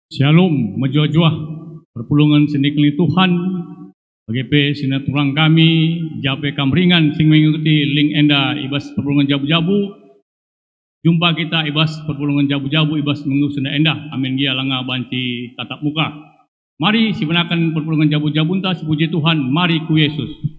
Shalom, menjuah-juah perpulungan sendikli Tuhan, BGP sinaturang kami, jape kamringan sing mengikuti link enda ibas perpulungan jabu-jabu. Jumpa kita ibas perpulungan jabu-jabu ibas menggu senda enda. Amin gia langa banci tatap muka. Mari sibenakan perpulungan jabu-jabu entah sepuji Tuhan, mari ku Yesus.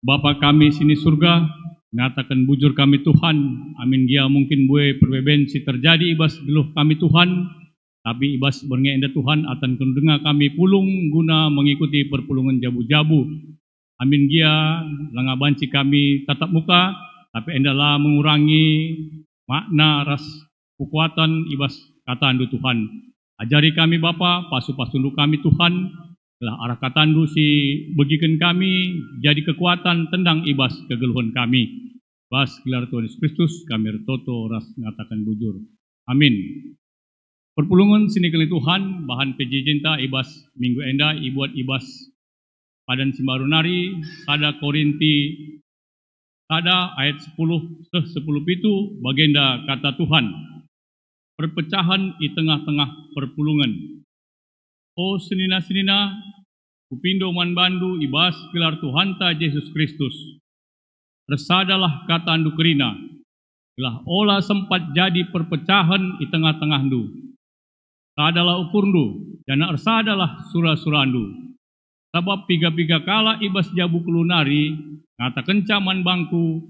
Bapa kami sini surga, ngatakan bujur kami Tuhan, amin gia mungkin bue perbeben si terjadi ibas geluh kami Tuhan, tapi ibas berngenda Tuhan atan kendenga kami pulung guna mengikuti perpulungan jabu-jabu. Amin gia langa banci kami tatap muka, tapi endalah mengurangi makna ras kekuatan ibas kata andu Tuhan. Ajari kami Bapa, pasu-pasundu kami Tuhan, lah arah katandu si bagikan kami jadi kekuatan tendang ibas kegeluhan kami. Bas gelar Tuhan Yesus Kristus kami retoto ras ngatakan bujur. Amin. Perpulungan sinikali Tuhan bahan PJ Cinta ibas minggu enda ibuat ibas padan simbarunari sada Korinti sada ayat 10 pitu bagenda kata Tuhan. Perpecahan di tengah-tengah perpulungan. O senina-senina, kupindo man bandu ibas gelar Tuhan ta Yesus Kristus. Resadalah kata andu kerina, gelah olah sempat jadi perpecahan di tengah-tengah andu. Sadalah ukurndu, dan resadalah surah-surandu. Sebab piga-piga kala ibas jabu kelunari, ngata kencaman bangku,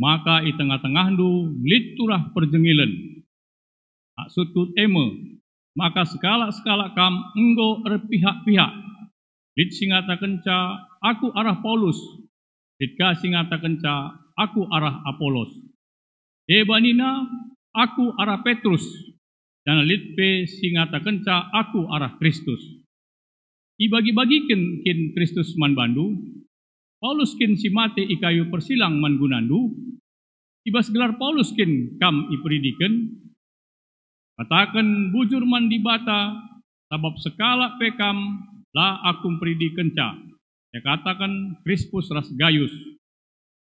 maka di tengah-tengah andu liturah perjengilan. Hak sutut eme, maka sekala-sekala kam enggo erpihak-pihak. Dit singata kenca, aku arah Paulus. Ditka singata kenca, aku arah Apolos. Ebanina, aku arah Petrus. Dan litpe singata kenca, aku arah Kristus. Ibagi-bagikan kin Kristus man bandu. Paulus kin si mate ikayu persilang man gunandu. Ibas gelar Paulus kin kam iperidikan. Katakan bujur man di bata, sebab sekala pekam la aku pridi kenca. Ya katakan Krispus ras Gayus.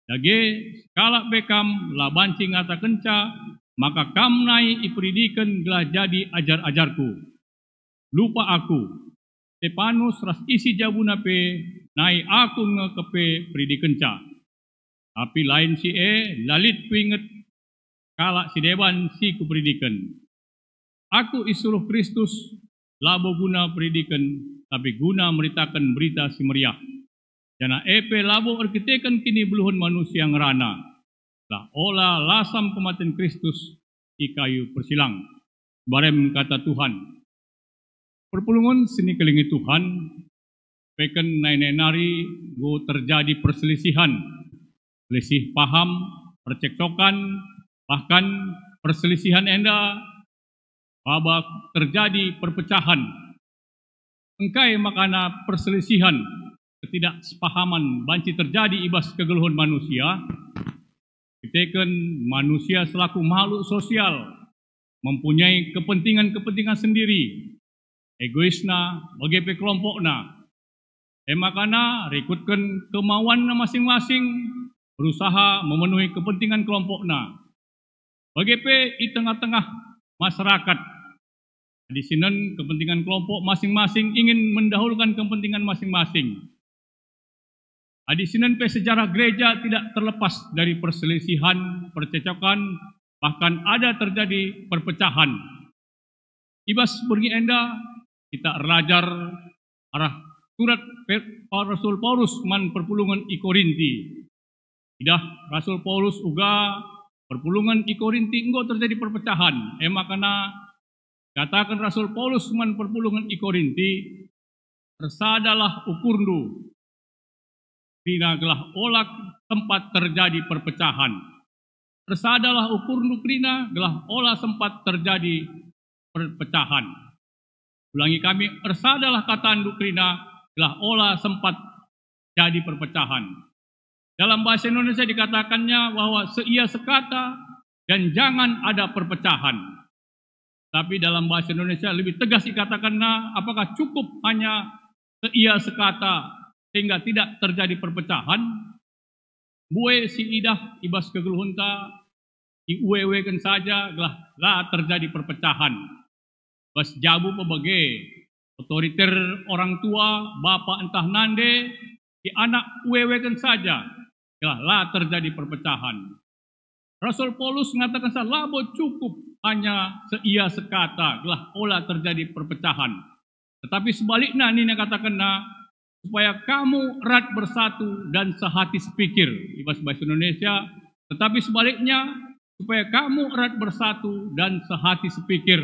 Dage sekala pekam la banci ngata kenca, maka kam nai ipridikan gelah jadi ajar-ajarku. Lupa aku, Stefanus ras isi jabuna pe, nai aku ngekepe pridi kenca. Tapi lain si lalit pinget kala si dewan si kupridikan. Aku isuruh Kristus, labo guna predikan, tapi guna meritakan berita si meriah. Jana epe labo erkitekan kini beluhun manusia yang rana. Lah olah lasam kematian Kristus, ikayu persilang. Barem kata Tuhan. Perpulungan sini kelingi Tuhan, peken nai-nari go terjadi perselisihan. Selisih paham, percekcokan, bahkan perselisihan enda babak terjadi perpecahan. engkai makana perselisihan, ketidaksepahaman banci terjadi ibas kegeluhun manusia, kitakan manusia selaku makhluk sosial mempunyai kepentingan-kepentingan sendiri, egoisna bagi kelompokna. Makana rekutkan kemauan masing-masing, berusaha memenuhi kepentingan kelompokna. Bagi di tengah-tengah masyarakat, di sini kepentingan kelompok masing-masing ingin mendahulukan kepentingan masing-masing. Di sini sejarah gereja tidak terlepas dari perselisihan, percecokan, bahkan ada terjadi perpecahan. Ibas bagi enda kita belajar arah surat Rasul Paulus man perpulungan i Korinti. Idah Rasul Paulus uga perpulungan i Korinti enggo terjadi perpecahan. Makana katakan Rasul Paulus man perpulungan i Korinti, tersadalah ukurnu Krina gelah olah tempat terjadi perpecahan. Tersadalah ukurnu krina gelah olah sempat terjadi perpecahan. Ulangi kami, tersadalah katandu krina gelah olah sempat jadi perpecahan. Dalam bahasa Indonesia dikatakannya bahwa seia sekata dan jangan ada perpecahan. Tapi dalam bahasa Indonesia lebih tegas dikatakannya, apakah cukup hanya seia sekata sehingga tidak terjadi perpecahan? Bue si idah ibas kegeluhunta iuwewekan saja lah terjadi perpecahan. Bas jabu pebagai otoriter orang tua, bapak entah nande, di anak uwewekan saja lah terjadi perpecahan. Rasul Paulus mengatakan labo cukup hanya seia sekata lah olah terjadi perpecahan. Tetapi sebaliknya ini katakan supaya kamu erat bersatu dan sehati sepikir. Ibas bahasa Indonesia. Tetapi sebaliknya supaya kamu erat bersatu dan sehati sepikir.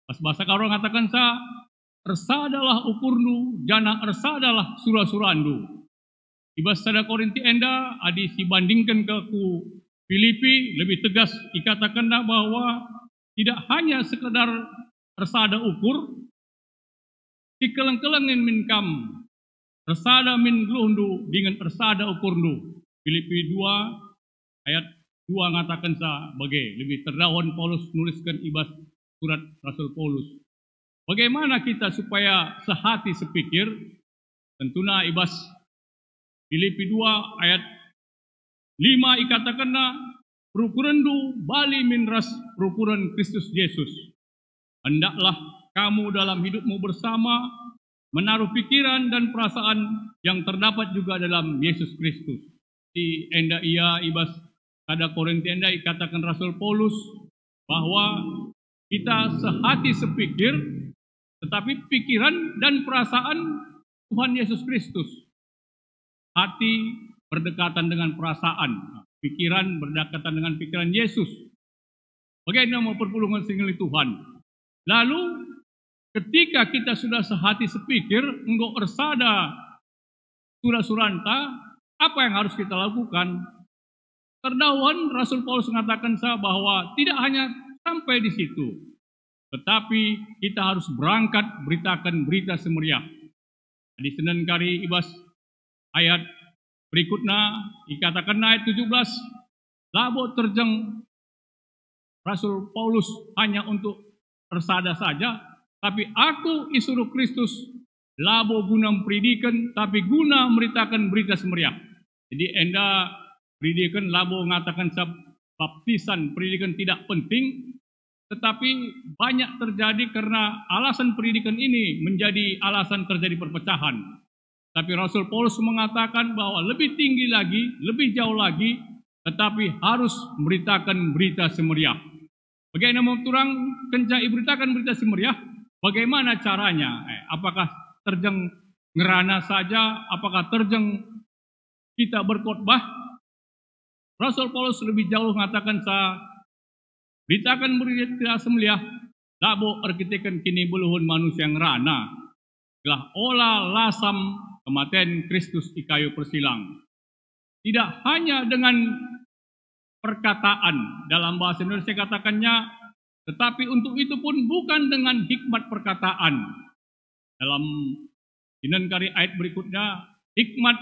Pas bahasa Karo mengatakan ersadalah ukurnu, jana ersadalah surah-surandu. Ibas sada Korinti enda adi dibandingkan ke ku Filipi lebih tegas dikatakan bahwa tidak hanya sekedar ersada ukur, dikeleng-kelengin min kam, ersada min glundu dengan ersada ukurnu. Filipi 2 ayat 2 mengatakan sebagai lebih terdahun Paulus nuliskan ibas surat Rasul Paulus. Bagaimana kita supaya sehati sepikir? Tentunya ibas Filipi 2 ayat 5 ikatakanna perukurandu bali min ras perukuran Kristus Yesus. Hendaklah kamu dalam hidupmu bersama menaruh pikiran dan perasaan yang terdapat juga dalam Yesus Kristus. Di enda ia ibas pada Korinti enda ikatakan Rasul Paulus bahwa kita sehati sepikir, tetapi pikiran dan perasaan Tuhan Yesus Kristus. Hati berdekatan dengan perasaan, pikiran berdekatan dengan pikiran Yesus. Bagaimana perpulungan singgih Tuhan? Lalu ketika kita sudah sehati sepikir, engkau ersada surah-suranta, apa yang harus kita lakukan? Terdahuluan Rasul Paulus mengatakan bahwa tidak hanya sampai di situ, tetapi kita harus berangkat beritakan berita semeriah. Di Senin kari ibas ayat berikutnya dikatakan ayat 17, labo terjeng Rasul Paulus hanya untuk ersada saja, tapi aku isuruh Kristus labo guna mempridikan, tapi guna memberitakan berita semeriah. Jadi enda pendidikan labo mengatakan baptisan pendidikan tidak penting, tetapi banyak terjadi karena alasan pendidikan ini menjadi alasan terjadi perpecahan. Tapi Rasul Paulus mengatakan bahwa lebih tinggi lagi, lebih jauh lagi, tetapi harus memberitakan berita semeriah. Bagaimana turang kencai beritakan berita semeriah? Bagaimana caranya? Apakah terjeng ngerana saja? Apakah terjeng kita berkhotbah? Rasul Paulus lebih jauh mengatakan beritakan berita semeriah, labo arkitekan kini buluhun manusia ngerana, telah olah lasam kematian Kristus di kayu persilang. Tidak hanya dengan perkataan, dalam bahasa Indonesia katakannya, tetapi untuk itu pun bukan dengan hikmat perkataan, Dalam Sinan kari ayat berikutnya, hikmat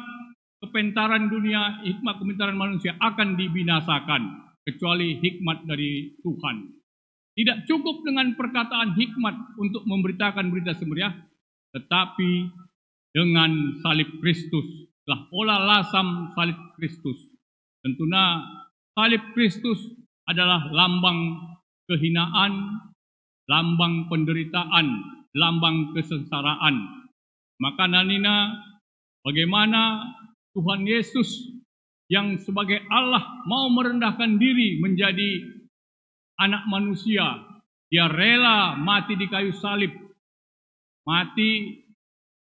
kepintaran dunia, hikmat kepintaran manusia akan dibinasakan, kecuali hikmat dari Tuhan. Tidak cukup dengan perkataan hikmat untuk memberitakan berita semeriah, tetapi dengan salib Kristus, lah olah lasam salib Kristus. Tentunya salib Kristus adalah lambang kehinaan, lambang penderitaan, lambang kesengsaraan. Maka nanina, bagaimana Tuhan Yesus yang sebagai Allah mau merendahkan diri menjadi anak manusia. Dia rela mati di kayu salib. Mati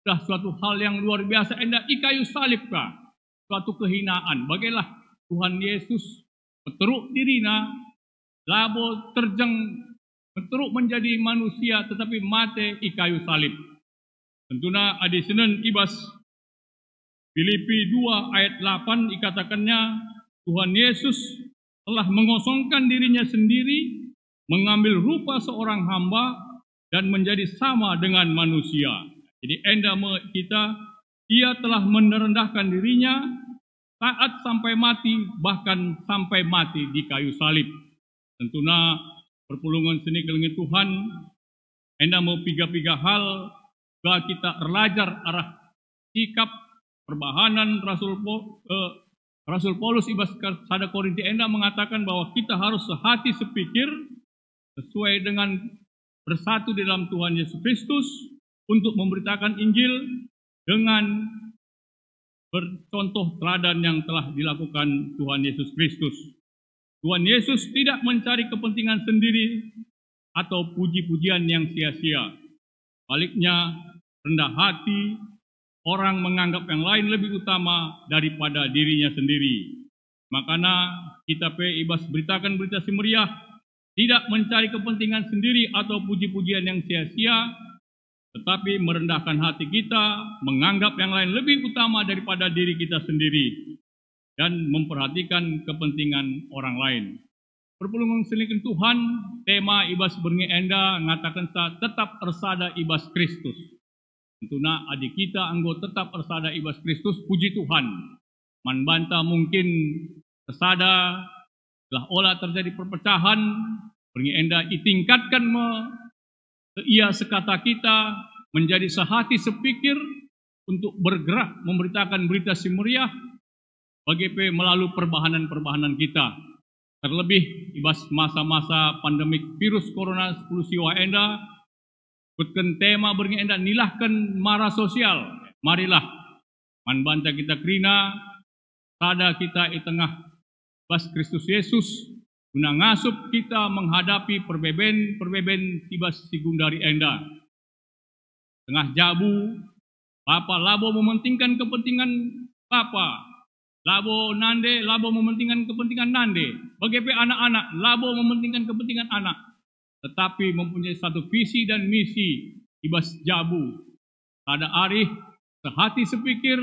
sudah suatu hal yang luar biasa. Endak di kayu salib kah? Suatu kehinaan. Bagaimana Tuhan Yesus meteruk dirina, labo terjeng, meteruk menjadi manusia tetapi mati di kayu salib. Tentunya adi Senin ibas Filipi 2 ayat 8 dikatakannya Tuhan Yesus telah mengosongkan dirinya sendiri, mengambil rupa seorang hamba dan menjadi sama dengan manusia. Jadi kita, ia telah merendahkan dirinya taat sampai mati, bahkan sampai mati di kayu salib. Tentunya perpulungan seni kelengit Tuhan, mau piga-piga hal bahwa kita belajar arah sikap perbahanan Rasul Paulus ibas sada Korinti mengatakan bahwa kita harus sehati sepikir sesuai dengan bersatu di dalam Tuhan Yesus Kristus untuk memberitakan Injil dengan bercontoh teladan yang telah dilakukan Tuhan Yesus Kristus. Tuhan Yesus tidak mencari kepentingan sendiri atau puji-pujian yang sia-sia. Baliknya, rendah hati, orang menganggap yang lain lebih utama daripada dirinya sendiri. Makanya kita ibas beritakan berita semeriah, tidak mencari kepentingan sendiri atau puji-pujian yang sia-sia, tetapi merendahkan hati kita, menganggap yang lain lebih utama daripada diri kita sendiri, dan memperhatikan kepentingan orang lain. Perpulungan selikin Tuhan, tema ibas berngi enda, ngatakan tetap ersada ibas Kristus. Tentunya adik kita anggo tetap ersada ibas Kristus, puji Tuhan. Man banta mungkin ersada, lah olah terjadi perpecahan, berngi enda itingkatkan ia sekata kita menjadi sehati sepikir untuk bergerak memberitakan berita semeriah bagi melalui perbahanan-perbahanan kita. Terlebih ibas masa-masa pandemik virus corona 10 siwa enda, kutken tema berngi enda nilahkan mara sosial. Marilah manbanta kita krina, sada kita di tengah bas Kristus Yesus, guna ngasup kita menghadapi perbeben ibas sigundari enda. Tengah jabu, Bapa labo mementingkan kepentingan Bapa. Labo nande, labo mementingkan kepentingan nande. Bagaimana anak-anak, labo mementingkan kepentingan anak. Tetapi mempunyai satu visi dan misi ibas jabu. Pada arih sehati sepikir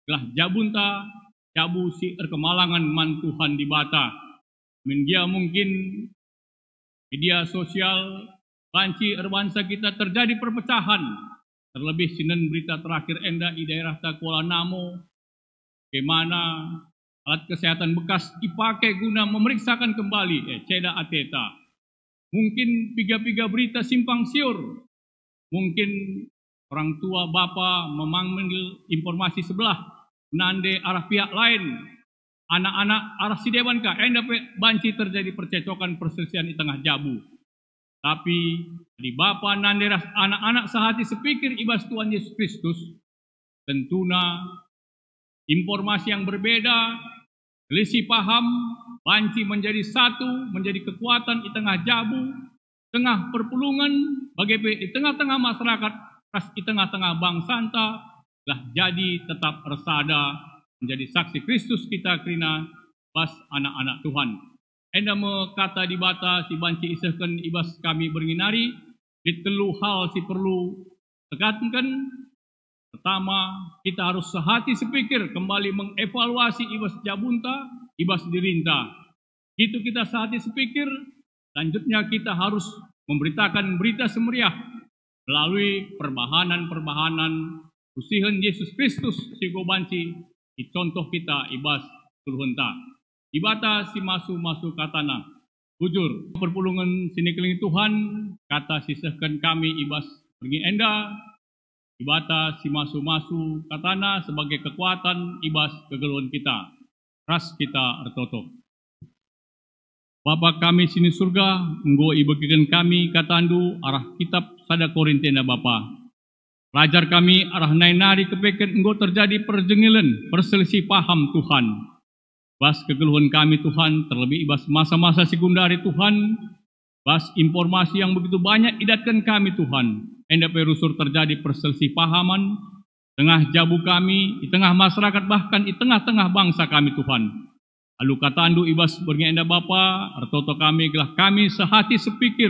telah jabunta jabu si erkemalangan man Tuhan di bata. Mengia mungkin media sosial banci erbangsa kita terjadi perpecahan. Terlebih sinan berita terakhir enda di daerah Kuala Namo, bagaimana alat kesehatan bekas dipakai guna memeriksakan kembali ceda ateta. Mungkin piga-piga berita simpang siur. Mungkin orang tua bapa memanggil informasi sebelah, nande arah pihak lain. Anak-anak arah si dewan kah, banci terjadi percecokan perselisihan di tengah jabu. Tapi di bapa nande anak-anak sehati sepikir ibas Tuhan Yesus Kristus, tentunya informasi yang berbeda, selisih paham, banci menjadi satu, menjadi kekuatan di tengah jabu, tengah perpulungan, di tengah-tengah masyarakat, di tengah-tengah bangsa, lah jadi tetap ersada, menjadi saksi Kristus kita krina pas anak-anak Tuhan. Enda kata di bata si banci isahkan ibas kami beringinari, di telu hal si perlu tekankan. Pertama, kita harus sehati sepikir kembali mengevaluasi ibas jabunta, ibas dirinta. Itu kita sehati sepikir, selanjutnya kita harus memberitakan berita semeriah melalui perbahanan-perbahanan usihan Yesus Kristus si gobanci contoh kita ibas tuluhenta ibata si masu katana bujur perpulungan sini keling Tuhan kata sisahkan kami ibas pergi enda ibata si masu katana sebagai kekuatan ibas kegeluhan kita ras kita ertoto. Bapa kami sini surga, enggo ibagikan kami katandu arah kitab sada Korintiana Bapa. Rajar kami arah nainari kepeken enggo terjadi perjengilan, perselisih paham Tuhan. Bas kegeluhan kami Tuhan, terlebih ibas masa-masa sekundari Tuhan, bas informasi yang begitu banyak idatkan kami Tuhan. Enda perusur terjadi perselisih pahaman, tengah jabu kami, di tengah masyarakat bahkan di tengah-tengah bangsa kami Tuhan. Lalu katandu ibas berngenda Bapa, artoto kami gelah kami sehati sepikir,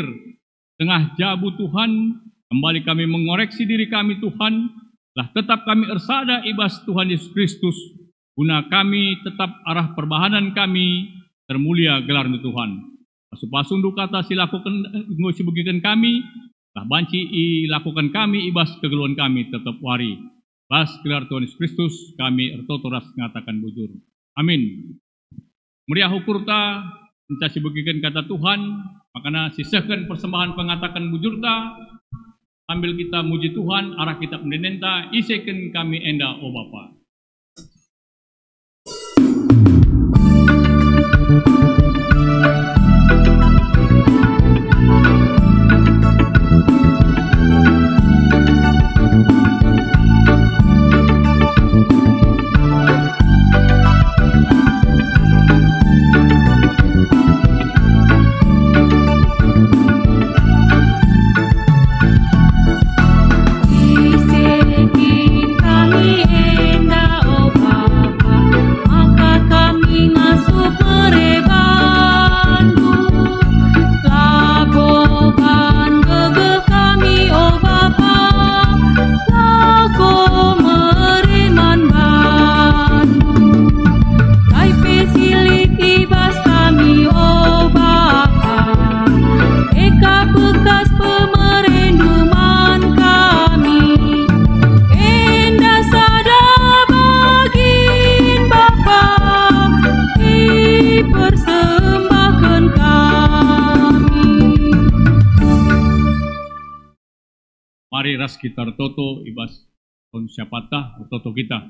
tengah jabu Tuhan, kembali kami mengoreksi diri kami Tuhan, lah tetap kami ersada ibas Tuhan Yesus Kristus, guna kami tetap arah perbahanan kami, termulia gelar Tuhan. Pasu-pasundu kata silakukan ngosi begikan kami, lah banci lakukan kami ibas kegeluhan kami tetap wari. Bas gelar Tuhan Yesus Kristus, kami ertoto ras ngatakan bujur. Amin. Meriah hukurta, mencasi begikan kata Tuhan, makanya sisahkan persembahan pengatakan bujurta, sambil kita muji Tuhan, arah kita mendenenta, iseken kami enda o Bapa. Mari ras kita toto ibas on siapatah toto kita.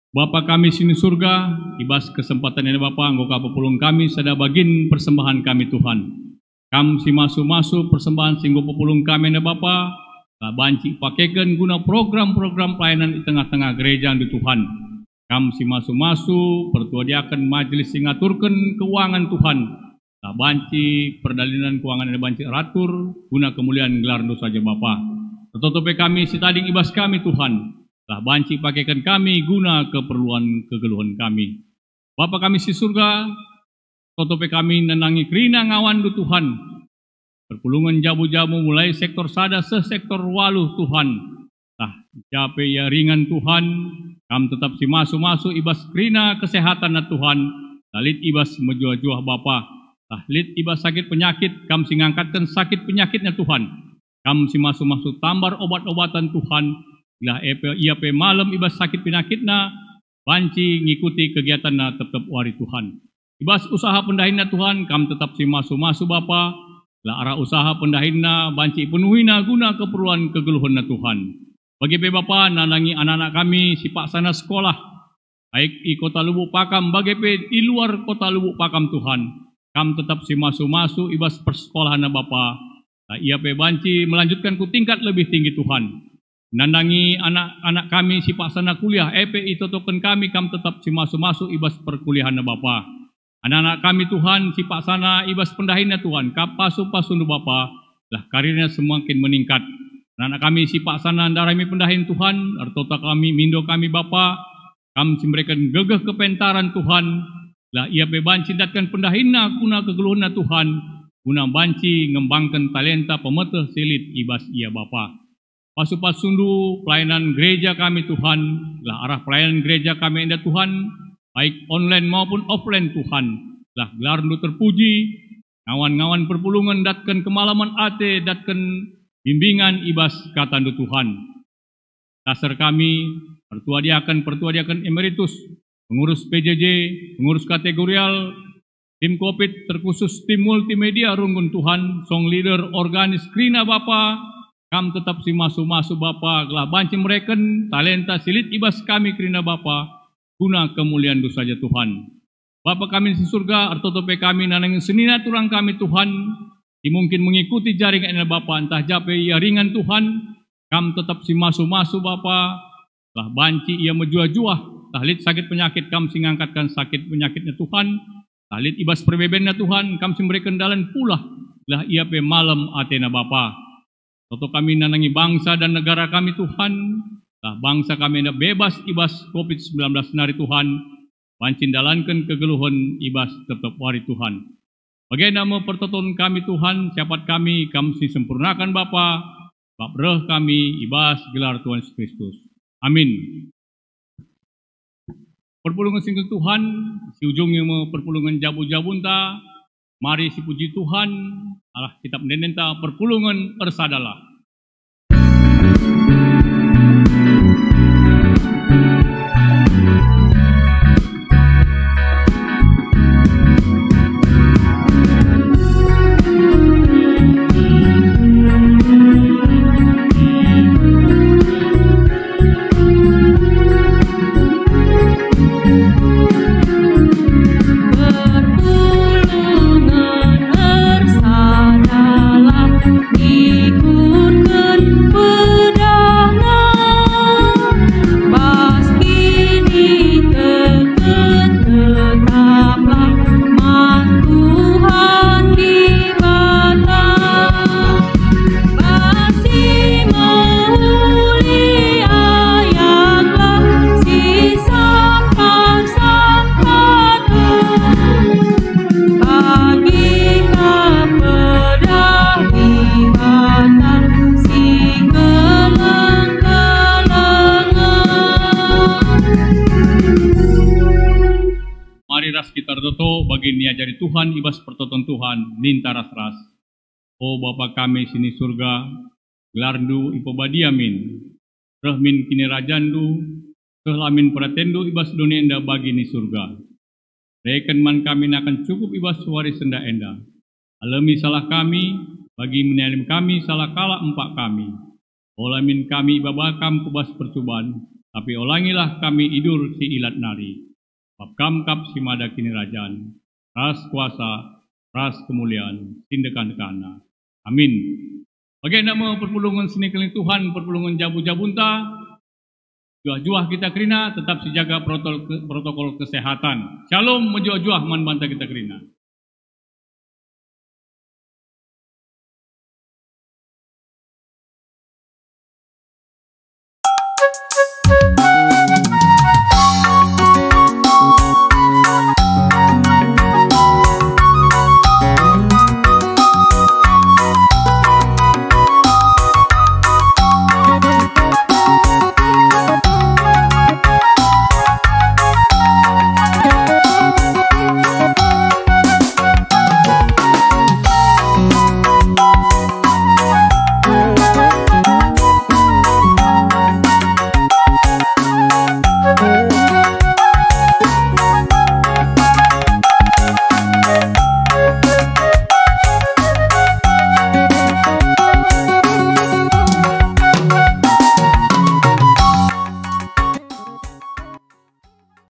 Bapa kami sini surga, ibas kesempatan ini Bapa, anggo kapulung kami sada bagin persembahan kami Tuhan. Kam si masu persembahan singgo pepulung kami ne Bapa, lah banci pakaikan guna program-program pelayanan di tengah-tengah gereja di Tuhan. Kam si masu pertuadiakan majelis singaturkan keuangan Tuhan. Lah banci perdalinan keuangan ini banci ratur guna kemuliaan gelar dosa saja Bapa. Tertutupi kami si tading ibas kami Tuhan. Lah banci pakaikan kami guna keperluan kegeluhan kami. Bapa kami si surga, tutupi kami nenangi kerina ngawan du Tuhan. Perpulungan jamu-jamu mulai sektor sada sesektor waluh Tuhan. Lah jape ya ringan Tuhan, kam tetap si masu ibas kerina kesehatan na Tuhan. Lalit ibas menjuah-juah Bapa. Lah lit ibas sakit penyakit, kam si ngangkatkan sakit penyakitnya Tuhan. Kam si masu tambar obat-obatan Tuhan. Lah ia pe malam ibas sakit penyakitna, banci ngikuti kegiatanna tetap wari Tuhan. Ibas usaha pendahinna Tuhan, kam tetap si masu Bapa. Lah arah usaha pendahinna, banci penuhina guna keperluan kegeluhanna Tuhan. Bagi pe Bapa, nanangi anak-anak kami si paksana sekolah, baik di kota Lubuk Pakam, bagi pe di luar kota Lubuk Pakam Tuhan. Kam tetap si masu ibas persekolahanna Bapa. Lah ia pe banci melanjutkan ku tingkat lebih tinggi Tuhan. Nandangi anak-anak kami si paksana kuliah, EPI totokan kami, kam tetap si masu ibas perkuliahan Bapa. Anak-anak kami Tuhan si paksana ibas pendahinnya Tuhan, kapasu-pasundu Bapa, lah karirnya semakin meningkat. Anak-anak kami si paksana darami pendahin Tuhan, artota kami, mindo kami Bapa, kami memberikan gegeh kepentaran Tuhan, lah ia bebanci datkan pendahinna kuna kegeluhanna Tuhan, guna banci ngembangkan talenta pemeteh silit ibas ia Bapa. Pasu-pasundu pelayanan gereja kami Tuhan, lah arah pelayanan gereja kami enda Tuhan, baik online maupun offline Tuhan, lah gelar nu terpuji, ngawan-ngawan perpulungan datkan kemalaman ate, datkan bimbingan ibas katandu Tuhan. Dasar kami, pertua diaken emeritus, pengurus PJJ, pengurus kategorial, tim COVID terkhusus tim multimedia runggun Tuhan, song leader organis Krina Bapa, kam tetap si masu Bapa, gelah banci mereken, talenta silit ibas kami Krina Bapa, guna kemuliaan dosa saja Tuhan. Bapa kami di surga, artotope kami nanangin senina turang kami Tuhan, mungkin mengikuti jaringan Bapa, entah jape ia ringan Tuhan, kam tetap si masu Bapa, lah banci ia menjuah-juah, tahlit sakit penyakit kam si ngangkatkan sakit penyakitnya Tuhan, tahlit ibas perbebennya Tuhan, kam si memberikan dalan pula, lah ia pe malam atena Bapa. Toto kami nanangi bangsa dan negara kami Tuhan, lah bangsa kami na bebas ibas COVID-19 nari Tuhan, bancin dalankan kegeluhan ibas tetap wari Tuhan. Bagai nama pertoton kami Tuhan, siapat kami si sempurnakan Bapa, bapreh kami ibas gelar Tuhan Yesus Kristus. Amin. Perpulungan singgel Tuhan, si ujungnya perpulungan jabu-jabunta, mari si puji Tuhan, Allah kitab menenenta perpulungan ersadalah. Kita toto bagi niajari Tuhan ibas pertoton Tuhan ninta ras-ras. O Bapa kami sini surga, gelarndu ipobadi amin. Rahmin kini rajandu, kehlamin pratendu ibas dunia enda bagi ni surga. Reken man kami akan cukup ibas waris enda enda. Alami salah kami, bagi menalim kami salah kala empak kami. Olamin kami babakam kubas percobaan, tapi olangilah kami idur si ilat nari. Babkam kap si mada kini rajaan, ras kuasa, ras kemuliaan, tindakan kana. Amin. Bagai nama perpulungan seni keling Tuhan, perpulungan jabu-jabunta, juah-juah kita kerina, tetap sejaga protokol kesehatan. Shalom menjuah-juah man banta kita kerina.